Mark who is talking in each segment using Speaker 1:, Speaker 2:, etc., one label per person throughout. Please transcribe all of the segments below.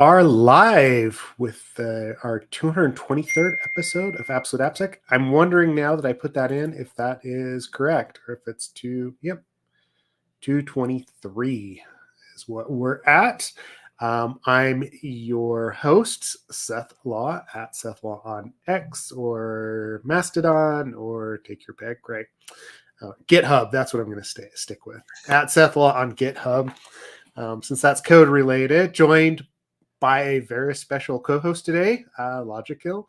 Speaker 1: Are live with our 223rd episode of Absolute AppSec. I'm wondering now that I put that in if that is correct or if it's 223 is what we're at. I'm your host, Seth Law, at Seth Law on X or Mastodon, or take your pick, right? GitHub, that's what I'm going to stick with. At Seth Law on GitHub, since that's code related, joined by a very special co-host today, Logikill,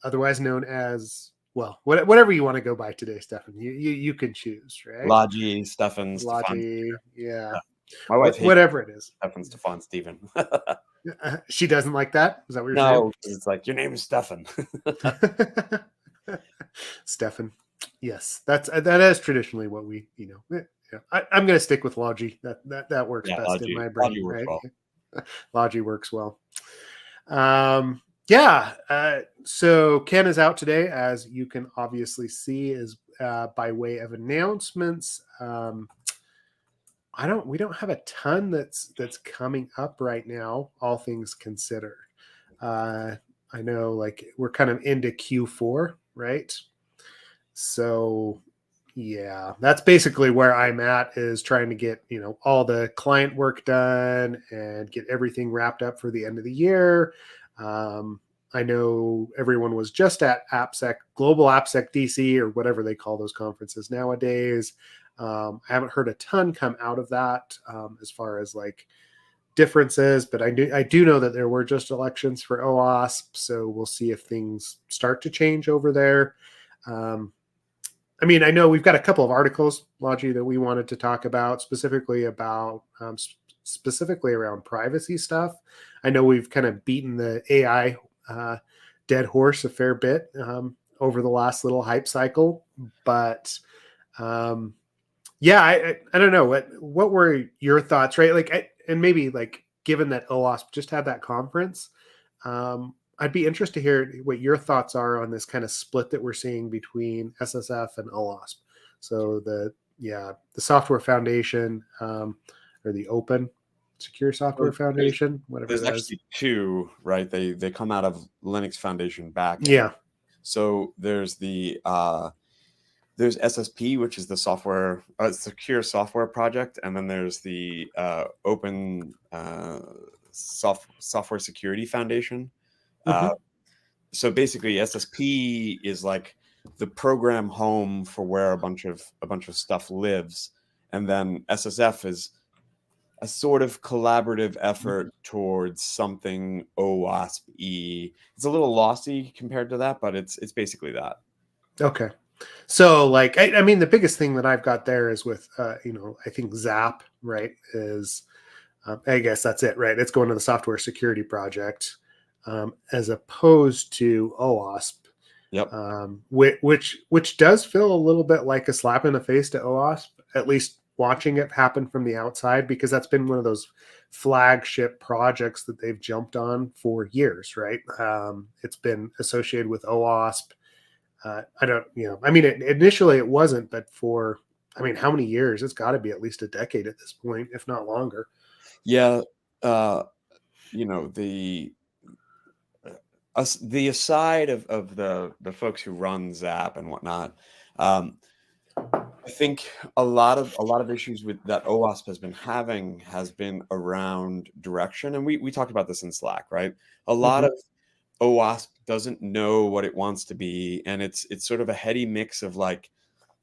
Speaker 1: otherwise known as, well, whatever you want to go by today, Stefan. You can choose, right?
Speaker 2: Logi, Stefan,
Speaker 1: Logi, yeah.
Speaker 2: My wife hates
Speaker 1: whatever it is.
Speaker 2: Stefan, Stephen.
Speaker 1: She doesn't like that? Is that what you're
Speaker 2: saying? No, it's like, your name is Stefan.
Speaker 1: Stefan. Yes, that is traditionally what we, yeah. I'm going to stick with Logi. That works best Logi. In my brain. Logi works right? Well. Logi works well. So Ken is out today, as you can obviously see, is by way of announcements. We don't have a ton that's coming up right now, all things considered. I know, like, we're kind of into Q4, right? So yeah, that's basically where I'm at, is trying to get, all the client work done and get everything wrapped up for the end of the year. I know everyone was just at AppSec, Global AppSec DC, or whatever they call those conferences nowadays. I haven't heard a ton come out of that as far as like differences, but I do know that there were just elections for OWASP, so we'll see if things start to change over there. I know we've got a couple of articles, Logi, that we wanted to talk about, specifically around privacy stuff. I know we've kind of beaten the AI dead horse a fair bit over the last little hype cycle, but I don't know, what were your thoughts, right? Like, and maybe like, given that OWASP just had that conference, I'd be interested to hear what your thoughts are on this kind of split that we're seeing between SSF and OWASP. So the Software Foundation, or the Open Secure Software Foundation, whatever.
Speaker 2: There's actually two, right? They come out of Linux Foundation back.
Speaker 1: Yeah.
Speaker 2: So there's the there's SSP, which is the software secure software project, and then there's the Open Software Security Foundation. So basically, SSP is like the program home for where a bunch of stuff lives, and then SSF is a sort of collaborative effort towards something OWASP-y. It's a little lossy compared to that, but it's basically that.
Speaker 1: Okay. So, like, the biggest thing that I've got there is with, I think Zap, right, is, I guess that's it, right? It's going to the Software Security Project, as opposed to OWASP.
Speaker 2: Yep.
Speaker 1: Which does feel a little bit like a slap in the face to OWASP, at least watching it happen from the outside, because that's been one of those flagship projects that they've jumped on for years, right? It's been associated with OWASP. Initially it wasn't, but for, how many years? It's got to be at least a decade at this point, if not longer.
Speaker 2: Yeah. The aside of the folks who run Zap and whatnot, I think a lot of issues with that OWASP has been having has been around direction, and we talked about this in Slack, right? A lot of OWASP doesn't know what it wants to be, and it's sort of a heady mix of like,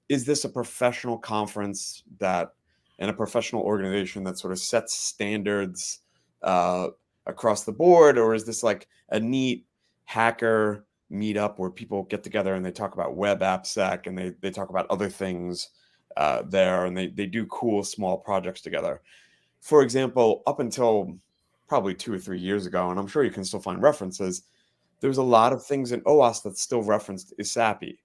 Speaker 2: is this a professional conference and a professional organization that sort of sets standards across the board, or is this like a neat hacker meetup where people get together and they talk about web AppSec and they talk about other things there, and they do cool small projects together. For example, up until probably 2 or 3 years ago, and I'm sure you can still find references, there's a lot of things in OWASP that's still referenced ISAPI.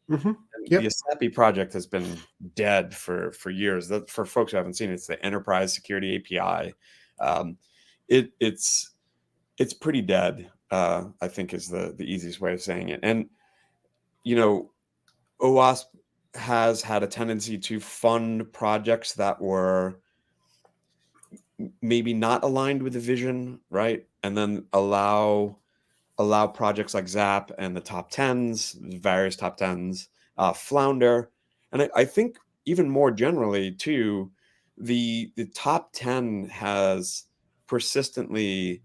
Speaker 1: Yep.
Speaker 2: The ISAPI project has been dead for years. For folks who haven't seen it, it's the Enterprise Security API. It's pretty dead, I think is the easiest way of saying it. And, OWASP has had a tendency to fund projects that were maybe not aligned with the vision, right? And then allow projects like Zap and the top tens, various top tens, flounder. And I think even more generally too, the top 10 has persistently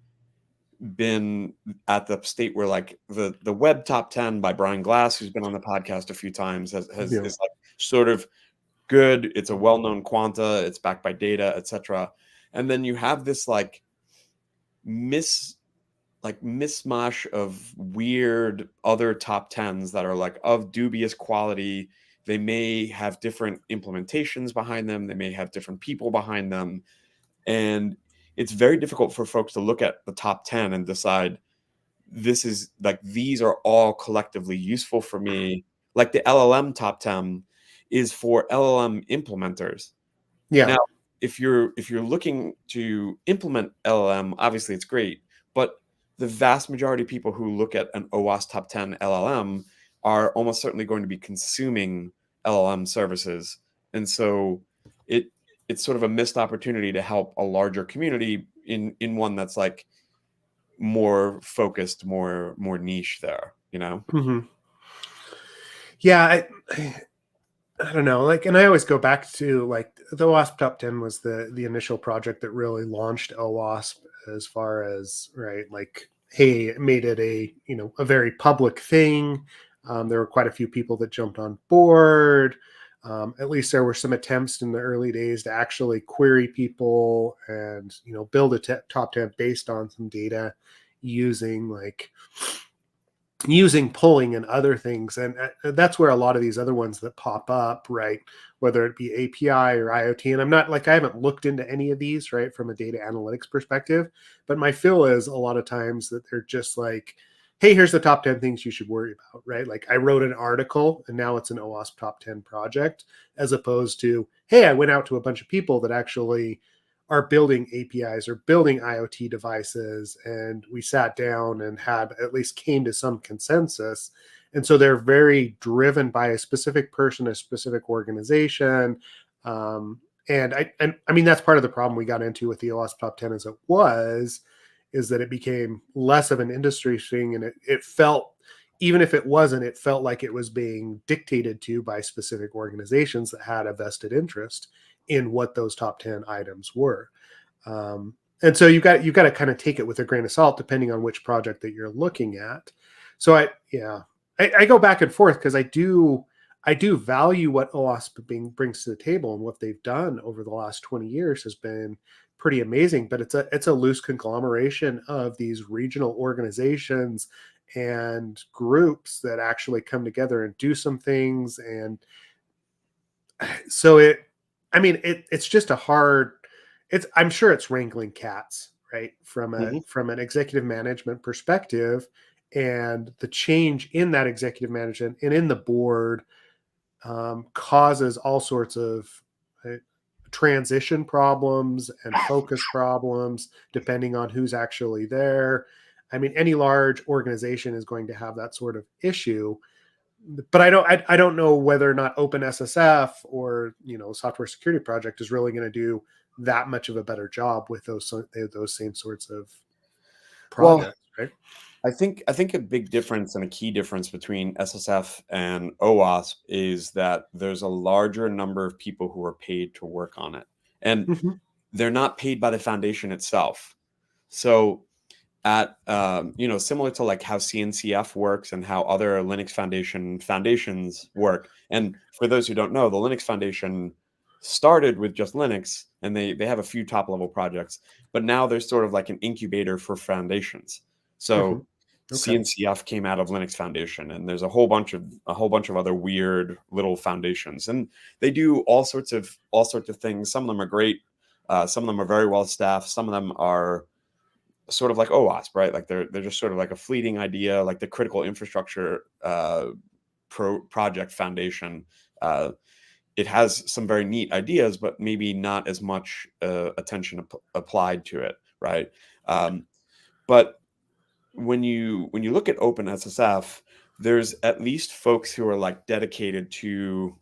Speaker 2: been at the state where like the web top 10 by Brian Glass, who's been on the podcast a few times, has
Speaker 1: Yeah.
Speaker 2: is like sort of good. It's a well-known quanta, it's backed by data, etc. And then you have this like mishmash of weird other top tens that are like of dubious quality. They may have different implementations behind them, they may have different people behind them, and it's very difficult for folks to look at the top 10 and decide this is like these are all collectively useful for me. Like the LLM top 10 is for LLM implementers.
Speaker 1: Yeah.
Speaker 2: Now, if you're looking to implement LLM, obviously it's great, but the vast majority of people who look at an OWASP top 10 LLM are almost certainly going to be consuming LLM services. And so it it's sort of a missed opportunity to help a larger community in one that's like more focused, more niche there, you know?
Speaker 1: Hmm. Yeah. I don't know. Like, and I always go back to like the OWASP Top 10 was the initial project that really launched OWASP as far as right, like, hey, it made it a a very public thing. There were quite a few people that jumped on board. At least there were some attempts in the early days to actually query people and build a top 10 based on some data using polling and other things, and that's where a lot of these other ones that pop up, right, whether it be API or IoT. And I'm not like, I haven't looked into any of these, right, from a data analytics perspective, but my feel is a lot of times that they're just like, hey, here's the top 10 things you should worry about, right? Like, I wrote an article and now it's an OWASP top 10 project, as opposed to, hey, I went out to a bunch of people that actually are building APIs or building IoT devices, and we sat down and had at least came to some consensus. And so they're very driven by a specific person, a specific organization. And I mean, that's part of the problem we got into with the OWASP Top 10 as it was, is that it became less of an industry thing, and it felt, even if it wasn't, it felt like it was being dictated to by specific organizations that had a vested interest in what those top 10 items were. And so you got to kind of take it with a grain of salt, depending on which project that you're looking at. So I go back and forth, because I do value what OWASP brings to the table, and what they've done over the last 20 years has been pretty amazing. But it's a loose conglomeration of these regional organizations and groups that actually come together and do some things. And so it's just a hard, I'm sure it's wrangling cats, right, from a
Speaker 2: Mhm.
Speaker 1: from an executive management perspective. And the change in that executive management and in the board causes all sorts of uh, transition problems and focus problems, depending on who's actually there. I mean, any large organization is going to have that sort of issue. But I don't know whether or not OpenSSF or software security project is really going to do that much of a better job with those same sorts of
Speaker 2: Well,
Speaker 1: projects, right?
Speaker 2: I think a big difference and a key difference between SSF and OWASP is that there's a larger number of people who are paid to work on it, and
Speaker 1: Hmm.
Speaker 2: they're not paid by the foundation itself. So at similar to like how CNCF works and how other Linux foundations work. And for those who don't know, the Linux Foundation started with just Linux, and they have a few top level projects, but now there's sort of like an incubator for foundations.
Speaker 1: Hmm.
Speaker 2: So
Speaker 1: Okay.
Speaker 2: CNCF came out of Linux Foundation, and there's a whole bunch of other weird little foundations, and they do all sorts of things. Some of them are great, some of them are very well staffed, some of them are sort of like OWASP, right? Like they're just sort of like a fleeting idea, like the critical infrastructure project foundation. Uh, it has some very neat ideas, but maybe not as much attention applied to it, right? But when you look at OpenSSF, there's at least folks who are like dedicated to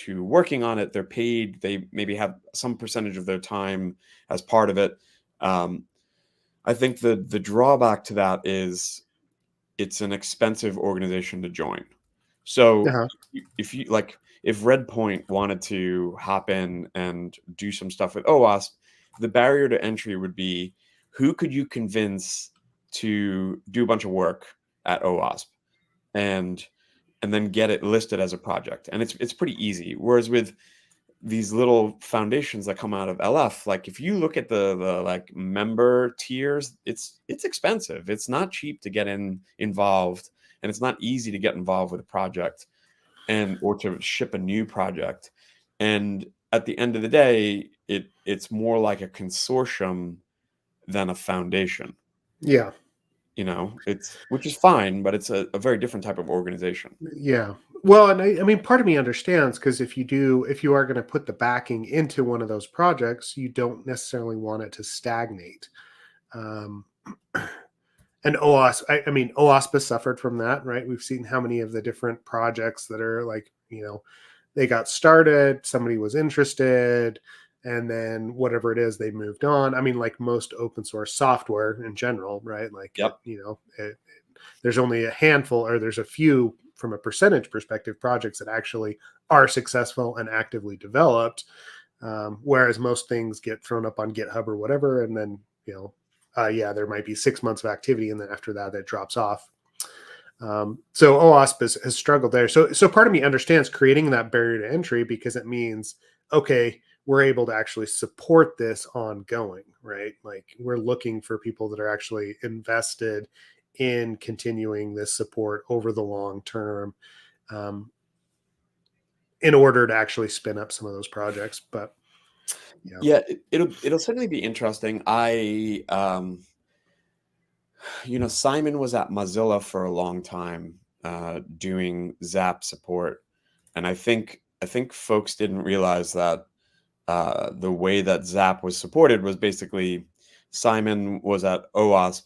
Speaker 2: working on it. They're paid. They maybe have some percentage of their time as part of it. I think the drawback to that is it's an expensive organization to join. So
Speaker 1: Uh-huh.
Speaker 2: if you like, if Redpoint wanted to hop in and do some stuff with OWASP, the barrier to entry would be who could you convince to do a bunch of work at OWASP and then get it listed as a project. And it's pretty easy. Whereas with these little foundations that come out of LF, like if you look at the like member tiers, it's expensive. It's not cheap to get involved, and it's not easy to get involved with a project and or to ship a new project. And at the end of the day, it's more like a consortium than a foundation.
Speaker 1: Yeah.
Speaker 2: You know, it's which is fine, but it's a very different type of organization.
Speaker 1: Yeah. Well, and I mean, part of me understands because if you are going to put the backing into one of those projects, you don't necessarily want it to stagnate. Um, and OWASP, I mean, OWASP has suffered from that, right? We've seen how many of the different projects that are like, they got started, somebody was interested, and then whatever it is, they moved on. I mean, like most open source software in general, right? Like,
Speaker 2: Yep.
Speaker 1: there's only a handful, or there's a few from a percentage perspective projects that actually are successful and actively developed, whereas most things get thrown up on GitHub or whatever, and then yeah, there might be 6 months of activity, and then after that it drops off. So OWASP has struggled there. So part of me understands creating that barrier to entry, because it means, okay, we're able to actually support this ongoing, right? Like we're looking for people that are actually invested in continuing this support over the long term, in order to actually spin up some of those projects. But
Speaker 2: Yeah, it'll certainly be interesting. Simon was at Mozilla for a long time, doing Zap support, and I think folks didn't realize that the way that Zap was supported was basically Simon was at OWASP.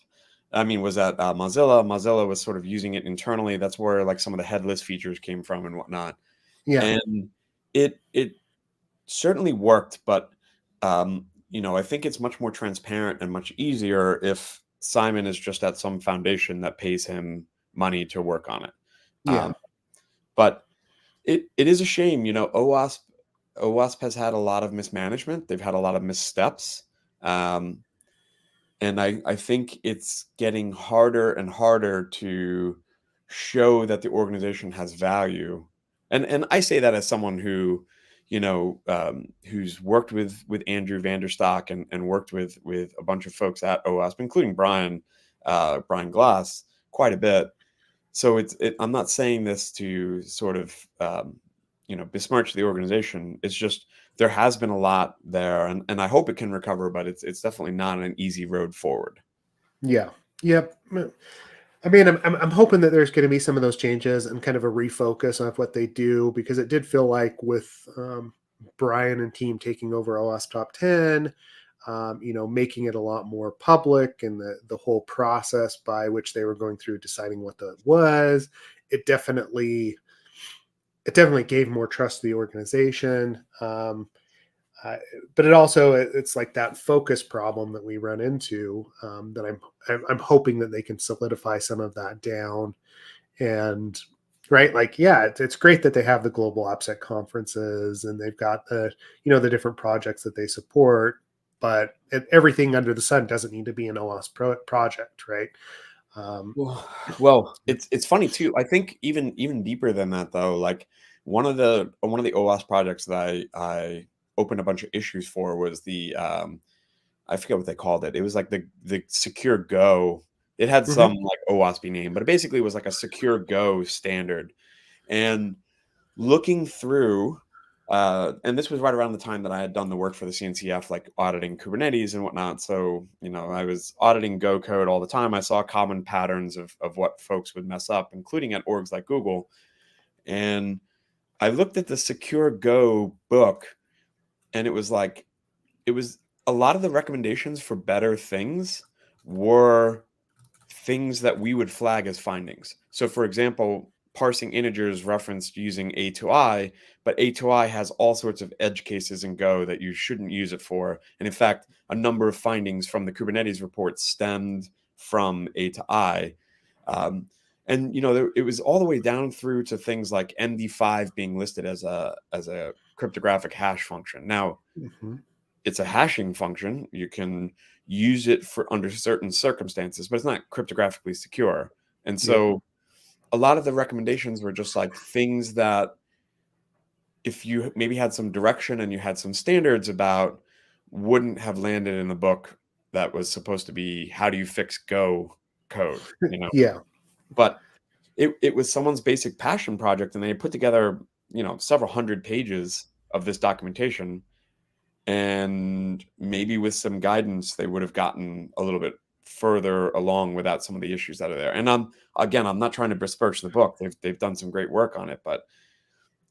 Speaker 2: I mean, was at Mozilla. Mozilla was sort of using it internally. That's where like some of the headless features came from and whatnot.
Speaker 1: yeah,
Speaker 2: And it certainly worked, but I think it's much more transparent and much easier if Simon is just at some foundation that pays him money to work on it.
Speaker 1: yeah,
Speaker 2: Um, but it is a shame, OWASP has had a lot of mismanagement. They've had a lot of missteps. Um, and I think it's getting harder and harder to show that the organization has value. And I say that as someone who, who's worked with Andrew Vanderstock and worked with a bunch of folks at OWASP, including Brian Glass, quite a bit. So I'm not saying this to sort of besmirch the organization. It's just there has been a lot there, and I hope it can recover, but it's definitely not an easy road forward.
Speaker 1: yeah, yep. I mean, I'm hoping that there's going to be some of those changes and kind of a refocus on what they do, because it did feel like with Brian and team taking over OS Top 10, making it a lot more public, and the whole process by which they were going through deciding what that was, it definitely gave more trust to the organization. Uh, but it's like that focus problem that we run into, that I'm hoping that they can solidify some of that down. And right, like, yeah, it's great that they have the global AppSec conferences and they've got the different projects that they support, but everything under the sun doesn't need to be an OWASP project, right?
Speaker 2: Well, it's funny too. I think even deeper than that though, like one of the OWASP projects that I opened a bunch of issues for was the I forget what they called it. It was like the Secure Go. It had
Speaker 1: Mhm.
Speaker 2: some like OWASP name, but it basically was like a Secure Go standard. And looking through, and this was right around the time that I had done the work for the CNCF, like auditing Kubernetes and whatnot. So, I was auditing Go code all the time. I saw common patterns of what folks would mess up, including at orgs like Google. And I looked at the Secure Go book, and it was a lot of the recommendations for better things were things that we would flag as findings. So, for example, parsing integers referenced using A to I, but A to I has all sorts of edge cases in Go that you shouldn't use it for. And in fact, a number of findings from the Kubernetes report stemmed from A to I. And it was all the way down through to things like MD5 being listed as a cryptographic hash function. Now, it's a hashing function. You can use it for under certain circumstances, but it's not cryptographically secure. And so a lot of the recommendations were just like things that if you maybe had some direction and you had some standards about, wouldn't have landed in the book that was supposed to be how do you fix Go code,
Speaker 1: Yeah.
Speaker 2: But it was someone's basic passion project, and they put together, several hundred pages of this documentation. And maybe with some guidance, they would have gotten a little bit further along without some of the issues that are there. And I'm not trying to besmirch the book. They've done some great work on it, but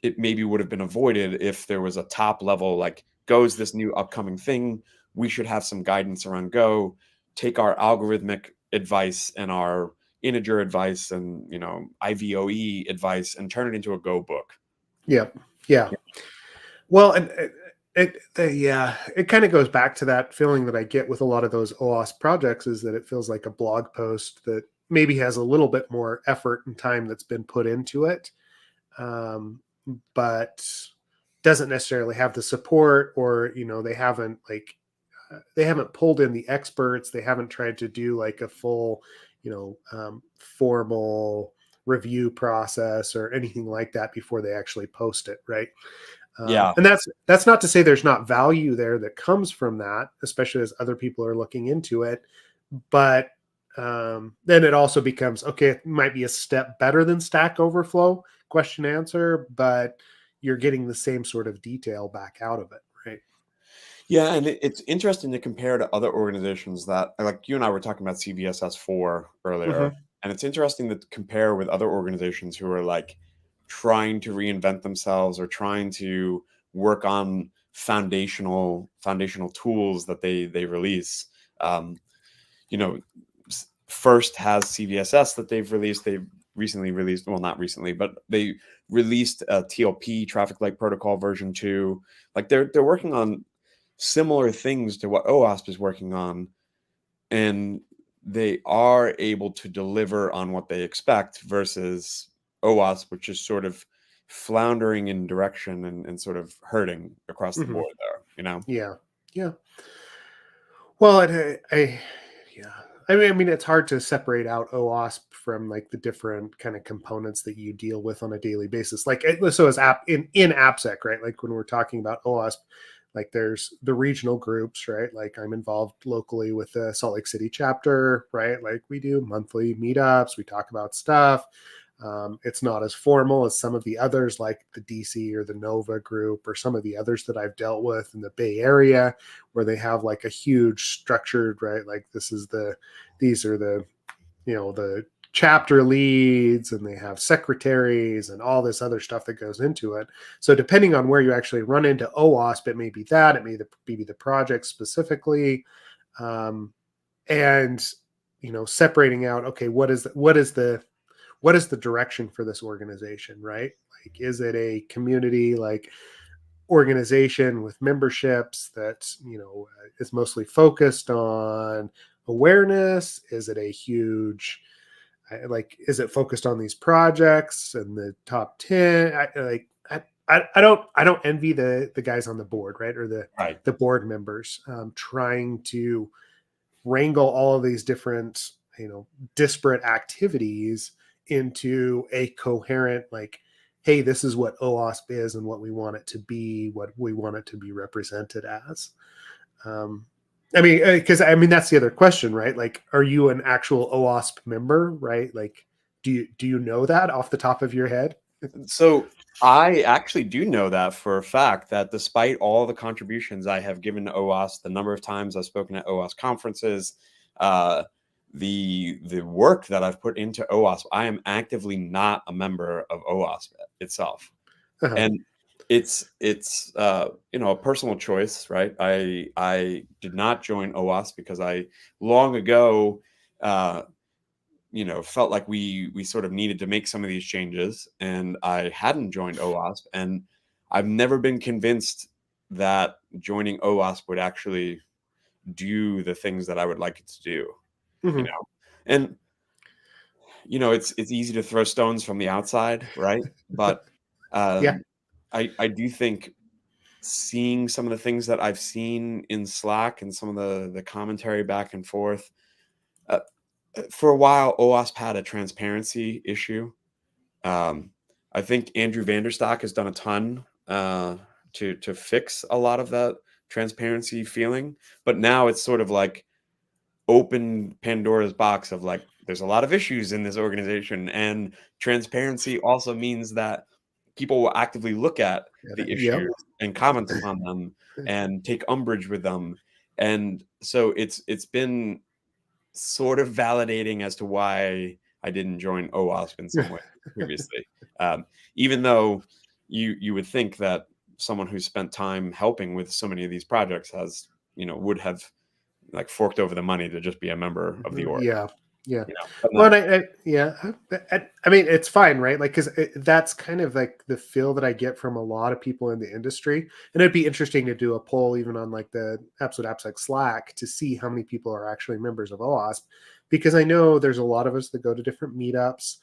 Speaker 2: it maybe would have been avoided if there was a top level, like, Go's this new upcoming thing. We should have some guidance around Go, take our algorithmic advice and our integer advice and, IVOE advice and turn it into a Go book.
Speaker 1: Yeah. Well, and it kind of goes back to that feeling that I get with a lot of those OWASP projects, is that it feels like a blog post that maybe has a little bit more effort and time that's been put into it, but doesn't necessarily have the support, or they haven't pulled in the experts. They haven't tried to do like a full formal review process or anything like that before they actually post it, right? And that's not to say there's not value there that comes from that, especially as other people are looking into it. But then it also becomes, okay, it might be a step better than Stack Overflow question answer, but you're getting the same sort of detail back out of it, right?
Speaker 2: Yeah, and it's interesting to compare to other organizations that, like you and I were talking about CVSS4 earlier, and it's interesting to compare with other organizations who are like trying to reinvent themselves or trying to work on foundational tools that they release. First has CVSS that they've released. They've recently released, well, not recently, but they released a TLP, traffic light protocol version 2. Like they're working on similar things to what OWASP is working on, and they are able to deliver on what they expect versus OWASP, which is sort of floundering in direction and sort of hurting across the board there,
Speaker 1: Yeah. Well, I mean, it's hard to separate out OWASP from like the different kind of components that you deal with on a daily basis. Like, so as in AppSec, right? Like when we're talking about OWASP, like there's the regional groups, right? Like I'm involved locally with the Salt Lake City chapter, right? Like we do monthly meetups, we talk about stuff. It's not as formal as some of the others, like the DC or the Nova group, or some of the others that I've dealt with in the Bay Area, where they have like a huge structured, right? Like these are the chapter leads, and they have secretaries and all this other stuff that goes into it. So depending on where you actually run into OWASP, it may be that, it may be the project specifically, and separating out, okay, what is the direction for this organization, right? Like, is it a community like organization with memberships that is mostly focused on awareness? Is it a huge, is it focused on these projects and the top 10? I don't envy the guys on the board, right? Or the board members trying to wrangle all of these different, disparate activities into a coherent, like, hey, this is what OWASP is and what we want it to be, what we want it to be represented as. Because that's the other question, right? Like, are you an actual OWASP member, right? Like, do you know that off the top of your head?
Speaker 2: So I actually do know that for a fact, that despite all the contributions I have given to OWASP, the number of times I've spoken at OWASP conferences, the work that I've put into OWASP, I am actively not a member of OWASP itself. And it's a personal choice, right? I did not join OWASP because I long ago felt like we sort of needed to make some of these changes, and I hadn't joined OWASP, and I've never been convinced that joining OWASP would actually do the things that I would like it to do,
Speaker 1: Mhm.
Speaker 2: and it's easy to throw stones from the outside, right? But
Speaker 1: Yeah.
Speaker 2: I do think seeing some of the things that I've seen in Slack and some of the commentary back and forth, uh, for a while, OWASP had a transparency issue. I think Andrew Vanderstock has done a ton to fix a lot of that transparency feeling, but now it's sort of like open Pandora's box of like, there's a lot of issues in this organization, and transparency also means that people will actively look at the
Speaker 1: Yep.
Speaker 2: issues and comment upon them and take umbrage with them. And so it's been sort of validating as to why I didn't join OWASP in some way previously. Even though you would think that someone who spent time helping with so many of these projects would have like forked over the money to just be a member of the org.
Speaker 1: Yeah. Yeah.
Speaker 2: But
Speaker 1: Well,
Speaker 2: no.
Speaker 1: I mean, it's fine, right? Like, because that's kind of like the feel that I get from a lot of people in the industry. And it'd be interesting to do a poll even on like the Absolute AppSec Slack to see how many people are actually members of OWASP, because I know there's a lot of us that go to different meetups.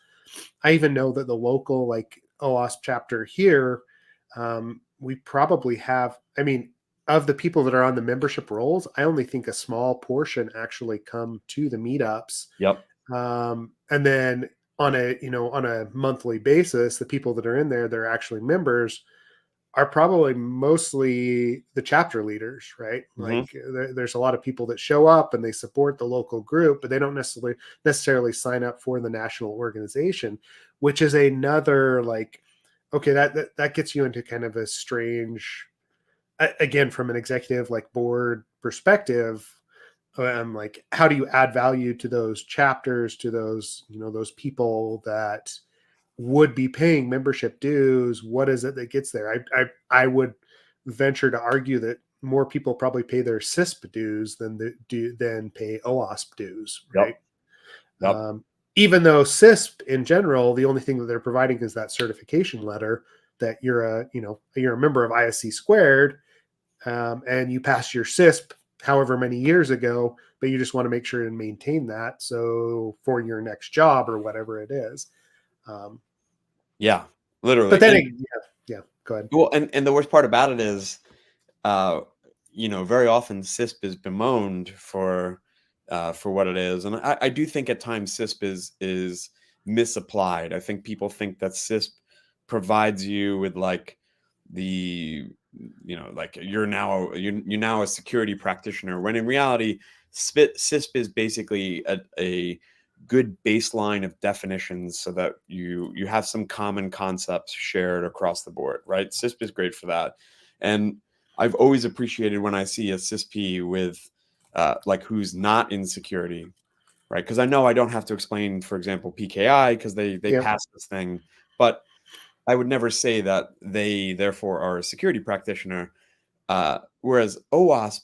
Speaker 1: I even know that the local like OWASP chapter here, we probably have, I mean, of the people that are on the membership rolls, I only think a small portion actually come to the meetups.
Speaker 2: Yep.
Speaker 1: And then on a monthly basis, the people that are in there, they're actually members, are probably mostly the chapter leaders, right?
Speaker 2: Hmm.
Speaker 1: Like there's a lot of people that show up and they support the local group, but they don't necessarily sign up for the national organization, which is another like, okay, that gets you into kind of a strange, again, from an executive like board perspective. Like, how do you add value to those chapters, to those people that would be paying membership dues? What is it that gets there? I would venture to argue that more people probably pay their CISP dues than pay OWASP dues, right?
Speaker 2: Yep. Yep.
Speaker 1: Even though CISP in general, the only thing that they're providing is that certification letter that you're a member of ISC squared, and you passed your CISP however many years ago, but you just want to make sure and maintain that. So for your next job or whatever it is. Um,
Speaker 2: Yeah.
Speaker 1: but
Speaker 2: Literally.
Speaker 1: then,
Speaker 2: And
Speaker 1: yeah, go ahead.
Speaker 2: well, and the worst part about it is, very often CISP is bemoaned for what it is, and I do think at times CISP is misapplied. I think people think that CISP provides you with like the like you're now a security practitioner, when in reality CISP is basically a good baseline of definitions so that you have some common concepts shared across the board, right? CISP is great for that. And I've always appreciated when I see a CISP with like who's not in security, right? Because I know I don't have to explain, for example, PKI, because they
Speaker 1: Yeah.
Speaker 2: pass this thing, but I would never say that they therefore are a security practitioner. Whereas OWASP,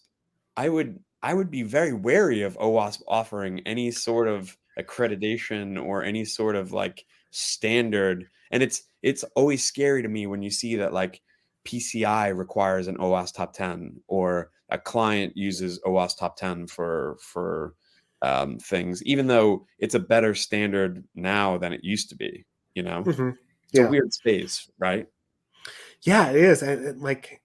Speaker 2: I would be very wary of OWASP offering any sort of accreditation or any sort of like standard. And it's always scary to me when you see that like PCI requires an OWASP top 10, or a client uses OWASP top 10 for things, even though it's a better standard now than it used to be.
Speaker 1: Hmm.
Speaker 2: It's a
Speaker 1: Yeah.
Speaker 2: weird space, right?
Speaker 1: Yeah, it is. And like,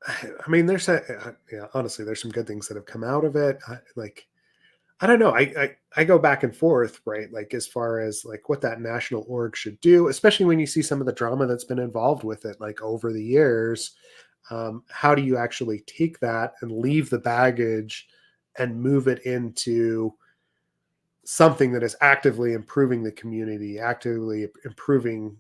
Speaker 1: I mean, yeah, honestly, there's some good things that have come out of it. I don't know. I go back and forth, right? Like, as far as like what that national org should do, especially when you see some of the drama that's been involved with it, like over the years. How do you actually take that and leave the baggage and move it into something that is actively improving the community, actively improving,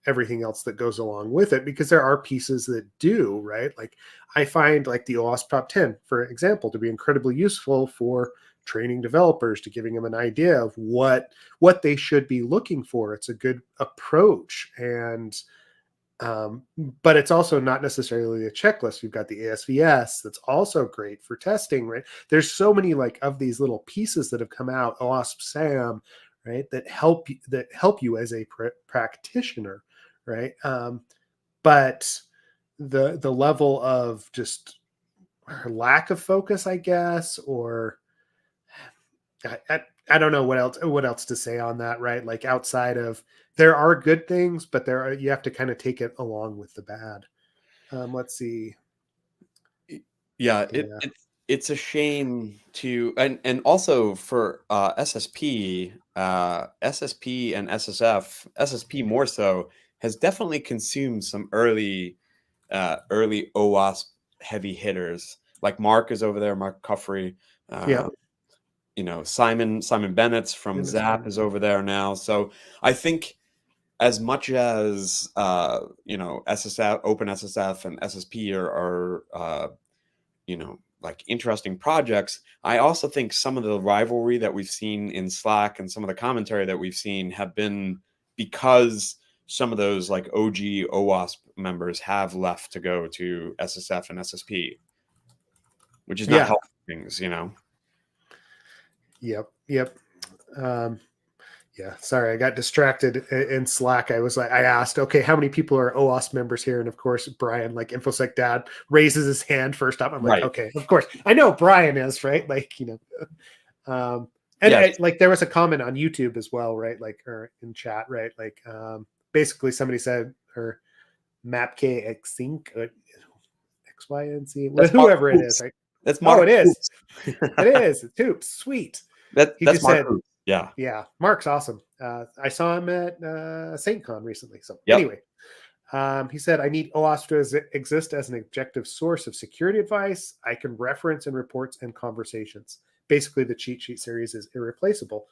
Speaker 1: everything else that goes along with it? Because there are pieces that do, right? Like, I find like the OWASP top 10, for example, to be incredibly useful for training developers, to giving them an idea of what they should be looking for. It's a good approach. And But it's also not necessarily a checklist. You've got the ASVS that's also great for testing, right? There's so many like of these little pieces that have come out, OWASP SAM, right, that help you as a practitioner, right? But the level of just lack of focus, I guess, or I don't know what else to say on that, right? Like outside of there are good things, but you have to kind of take it along with the bad. Let's see.
Speaker 2: Yeah,
Speaker 1: Yeah.
Speaker 2: it's a shame to, and also for SSP, SSP and SSF, SSP more so, has definitely consumed some early OWASP heavy hitters. Like Mark is over there, Mark Cuffrey.
Speaker 1: Yeah.
Speaker 2: Simon Bennett's from
Speaker 1: Goodness,
Speaker 2: Zap is over there now. So I think as much as SSF, OpenSSF, and SSP are like interesting projects, I also think some of the rivalry that we've seen in Slack and some of the commentary that we've seen have been because some of those like OG OWASP members have left to go to SSF and SSP, which is not
Speaker 1: Yeah.
Speaker 2: helping things,
Speaker 1: Yep. Um, yeah. Sorry, I got distracted in Slack. I asked, okay, how many people are OWASP members here? And of course, Brian, like InfoSec Dad, raises his hand first up. I'm like,
Speaker 2: Right.
Speaker 1: okay, of course, I know Brian is, right? Like, and
Speaker 2: Yes.
Speaker 1: like there was a comment on YouTube as well, right? Like, or in chat, right? Like, basically somebody said, or MapKXync, XYNC,
Speaker 2: That's Mark
Speaker 1: whoever it is,
Speaker 2: Hoops.
Speaker 1: right?
Speaker 2: That's
Speaker 1: Oh,
Speaker 2: Mark
Speaker 1: it is.
Speaker 2: Hoops.
Speaker 1: It is. It's Hoops. Sweet. He
Speaker 2: That's
Speaker 1: just
Speaker 2: Mark
Speaker 1: said,
Speaker 2: Hoops. Yeah.
Speaker 1: yeah, Mark's awesome. I saw him at SaintCon recently. So
Speaker 2: Yep.
Speaker 1: anyway, he said, I need OWASP to exist as an objective source of security advice I can reference in reports and conversations. Basically, the cheat sheet series is irreplaceable.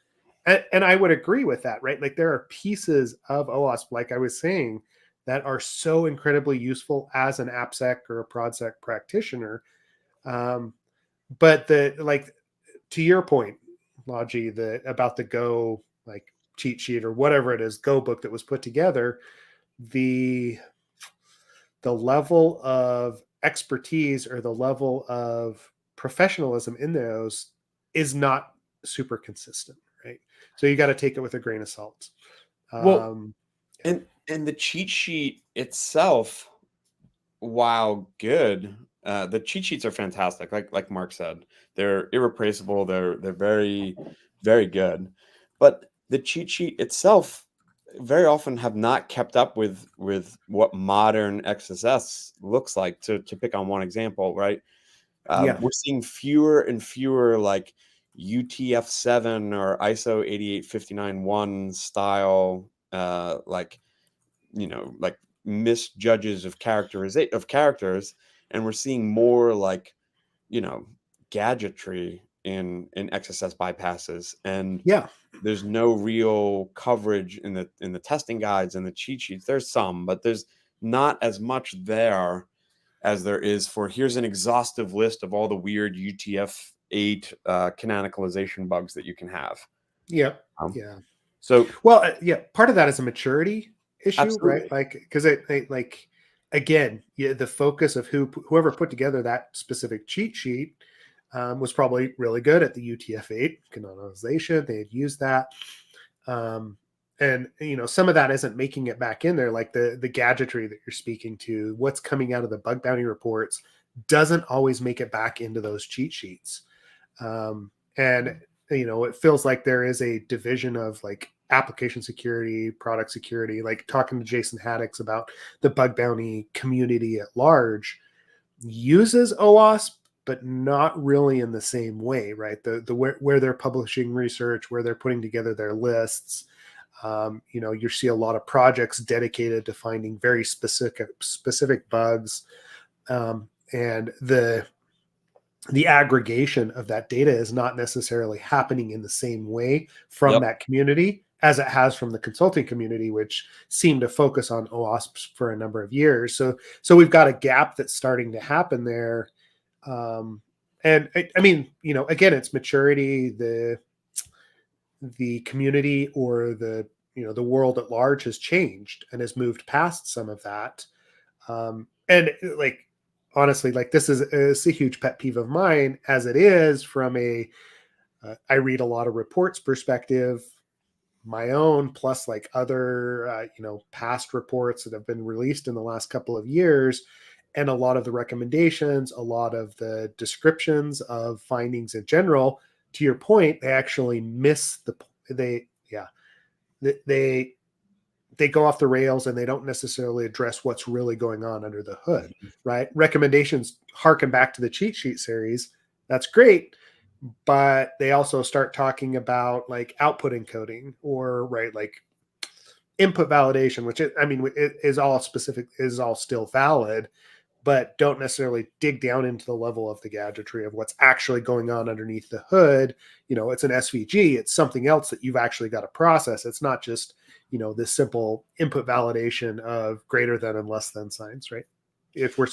Speaker 1: And I would agree with that, right? Like there are pieces of OWASP, like I was saying, that are so incredibly useful as an AppSec or a ProdSec practitioner. But to your point, Logi, about the Go like cheat sheet or whatever it is, Go book that was put together, the level of expertise or the level of professionalism in those is not super consistent, right? So you got to take it with a grain of salt.
Speaker 2: Well,
Speaker 1: Yeah.
Speaker 2: and the cheat sheet itself, while good, the cheat sheets are fantastic. Like Mark said, they're irreplaceable. They're very, very good. But the cheat sheet itself very often have not kept up with what modern XSS looks like. To pick on one example, right?
Speaker 1: Yeah.
Speaker 2: We're seeing fewer and fewer like UTF-7 or ISO 88591 style like misjudges of characters, and we're seeing more like gadgetry in XSS bypasses, and
Speaker 1: Yeah.
Speaker 2: there's no real coverage in the testing guides and the cheat sheets. There's some, but there's not as much there as there is for here's an exhaustive list of all the weird UTF-8 canonicalization bugs that you can have.
Speaker 1: Yeah.
Speaker 2: Um,
Speaker 1: Yeah.
Speaker 2: so
Speaker 1: Well, yeah, part of that is a maturity issue, right?
Speaker 2: absolutely,
Speaker 1: Like, because like again, yeah, the focus of whoever put together that specific cheat sheet was probably really good at the UTF-8 canonization. They had used that, and some of that isn't making it back in there. Like the gadgetry that you're speaking to, what's coming out of the bug bounty reports doesn't always make it back into those cheat sheets, and it feels like there is a division of like application security, product security, like talking to Jason Haddix about the bug bounty community at large uses OWASP, but not really in the same way, right? The where they're publishing research, where they're putting together their lists. You see a lot of projects dedicated to finding very specific bugs, and the aggregation of that data is not necessarily happening in the same way from
Speaker 2: yep,
Speaker 1: that community as it has from the consulting community, which seemed to focus on OWASPs for a number of years. So we've got a gap that's starting to happen there. And I mean, again, it's maturity, the community or the the world at large has changed and has moved past some of that. And like, honestly, like this is a huge pet peeve of mine, as it is from I read a lot of reports perspective, my own, plus like other, past reports that have been released in the last couple of years. And a lot of the recommendations, a lot of the descriptions of findings in general, to your point, they actually miss they go off the rails, and they don't necessarily address what's really going on under the hood, right? Recommendations harken back to the cheat sheet series. That's great. But they also start talking about like output encoding, or right, like input validation, which it is all still valid, but don't necessarily dig down into the level of the gadgetry of what's actually going on underneath the hood. It's an SVG. It's something else that you've actually got to process. It's not just, this simple input validation of greater than and less than signs, right? If we're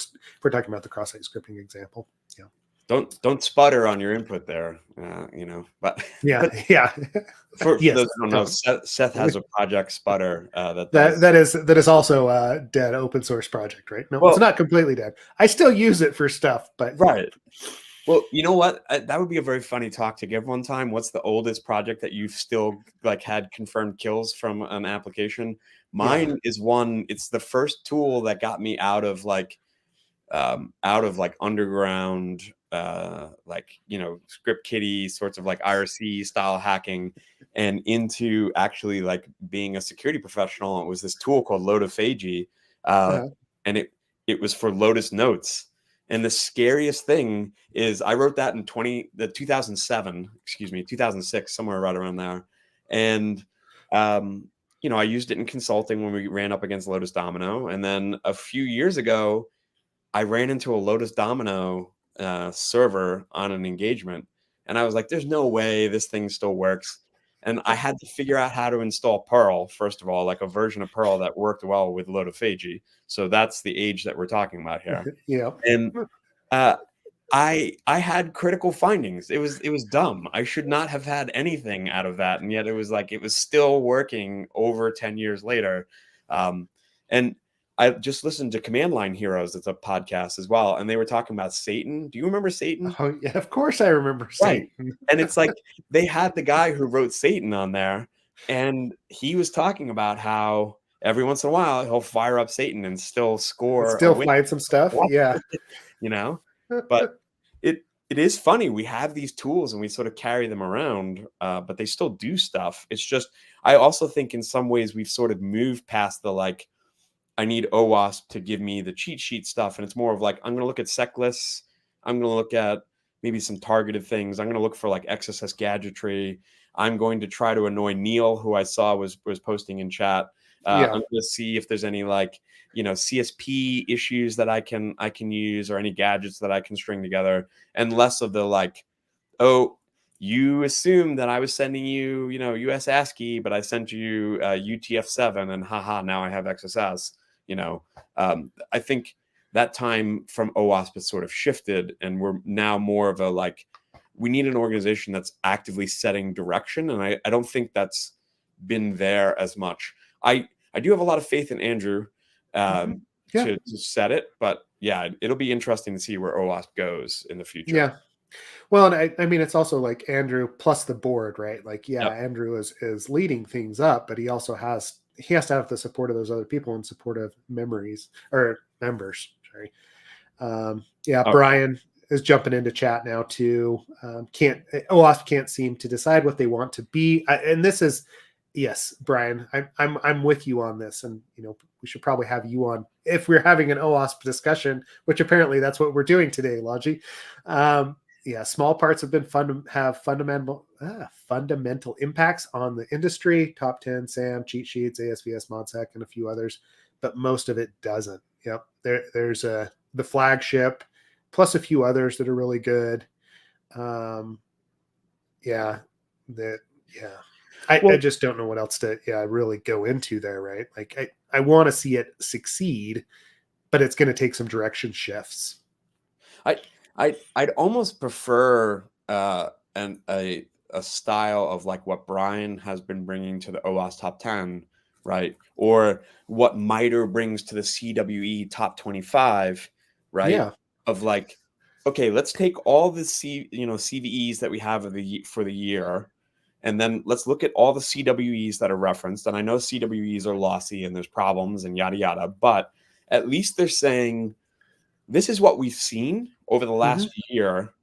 Speaker 1: talking about the cross-site scripting example. Yeah.
Speaker 2: Don't sputter on your input there, but
Speaker 1: Yeah. Yeah.
Speaker 2: for
Speaker 1: Yes,
Speaker 2: those who don't know, Seth has a project Sputter that does.
Speaker 1: that is also a dead open source project, right? No, it's not completely dead. I still use it for stuff, but
Speaker 2: right. Well, you know what? That would be a very funny talk to give one time. What's the oldest project that you've still like had confirmed kills from an application? Mine is one. It's the first tool that got me out of like underground, script kiddie sorts of like IRC style hacking, and into actually like being a security professional. It was this tool called lojis, and it was for Lotus Notes. And the scariest thing is I wrote that in 2006, somewhere right around there. And, I used it in consulting when we ran up against Lotus Domino. And then a few years ago, I ran into a Lotus Domino server on an engagement. And I was like, there's no way this thing still works. And I had to figure out how to install Perl, first of all, like a version of Perl that worked well with lojis. So that's the age that we're talking about here.
Speaker 1: Yeah.
Speaker 2: And I had critical findings. It was dumb. I should not have had anything out of that. And yet it was still working over 10 years later. And I just listened to Command Line Heroes. It's a podcast as well. And they were talking about Satan. Do you remember Satan?
Speaker 1: Oh, yeah, of course I remember Satan.
Speaker 2: Right. And it's like they had the guy who wrote Satan on there. And he was talking about how every once in a while he'll fire up Satan and still score.
Speaker 1: Still find some stuff. Yeah.
Speaker 2: But it is funny. We have these tools and we sort of carry them around, but they still do stuff. It's just, I also think in some ways we've sort of moved past the like, I need OWASP to give me the cheat sheet stuff. And it's more of like, I'm going to look at sec lists. I'm going to look at maybe some targeted things. I'm going to look for like XSS gadgetry. I'm going to try to annoy Neil, who I saw was posting in chat. I'm going to see if there's any like, CSP issues that I can use, or any gadgets that I can string together, and less of the like, oh, you assume that I was sending you, US ASCII, but I sent you UTF-7 and haha, now I have XSS. I think that time from OWASP has sort of shifted, and we're now more of a like, we need an organization that's actively setting direction. And I don't think that's been there as much. I do have a lot of faith in Andrew to set it, but yeah, it'll be interesting to see where OWASP goes in the future.
Speaker 1: Yeah. Well, and I mean, it's also like Andrew plus the board, right? Like, Andrew is leading things up, but he also has to have the support of those other people and supportive members. Sorry. Brian is jumping into chat now too. OWASP can't seem to decide what they want to be. And this is, yes, Brian, I'm with you on this. And, we should probably have you on if we're having an OWASP discussion, which apparently that's what we're doing today, Logi. Small parts have been fundamental impacts on the industry. Top 10, SAM, cheat sheets, ASVS, ModSec, and a few others, but most of it doesn't. Yep, there's the flagship, plus a few others that are really good. I just don't know what else to really go into there, right? Like I want to see it succeed, but it's going to take some direction shifts.
Speaker 2: I'd almost prefer a a style of like what Brian has been bringing to the OWASP top 10, right? Or what MITRE brings to the CWE top 25, right?
Speaker 1: Yeah.
Speaker 2: Of like, okay, let's take all the CVEs that we have for the year, and then let's look at all the CWEs that are referenced. And I know CWEs are lossy and there's problems and yada yada, but at least they're saying this is what we've seen over the
Speaker 1: Hmm.
Speaker 2: last year,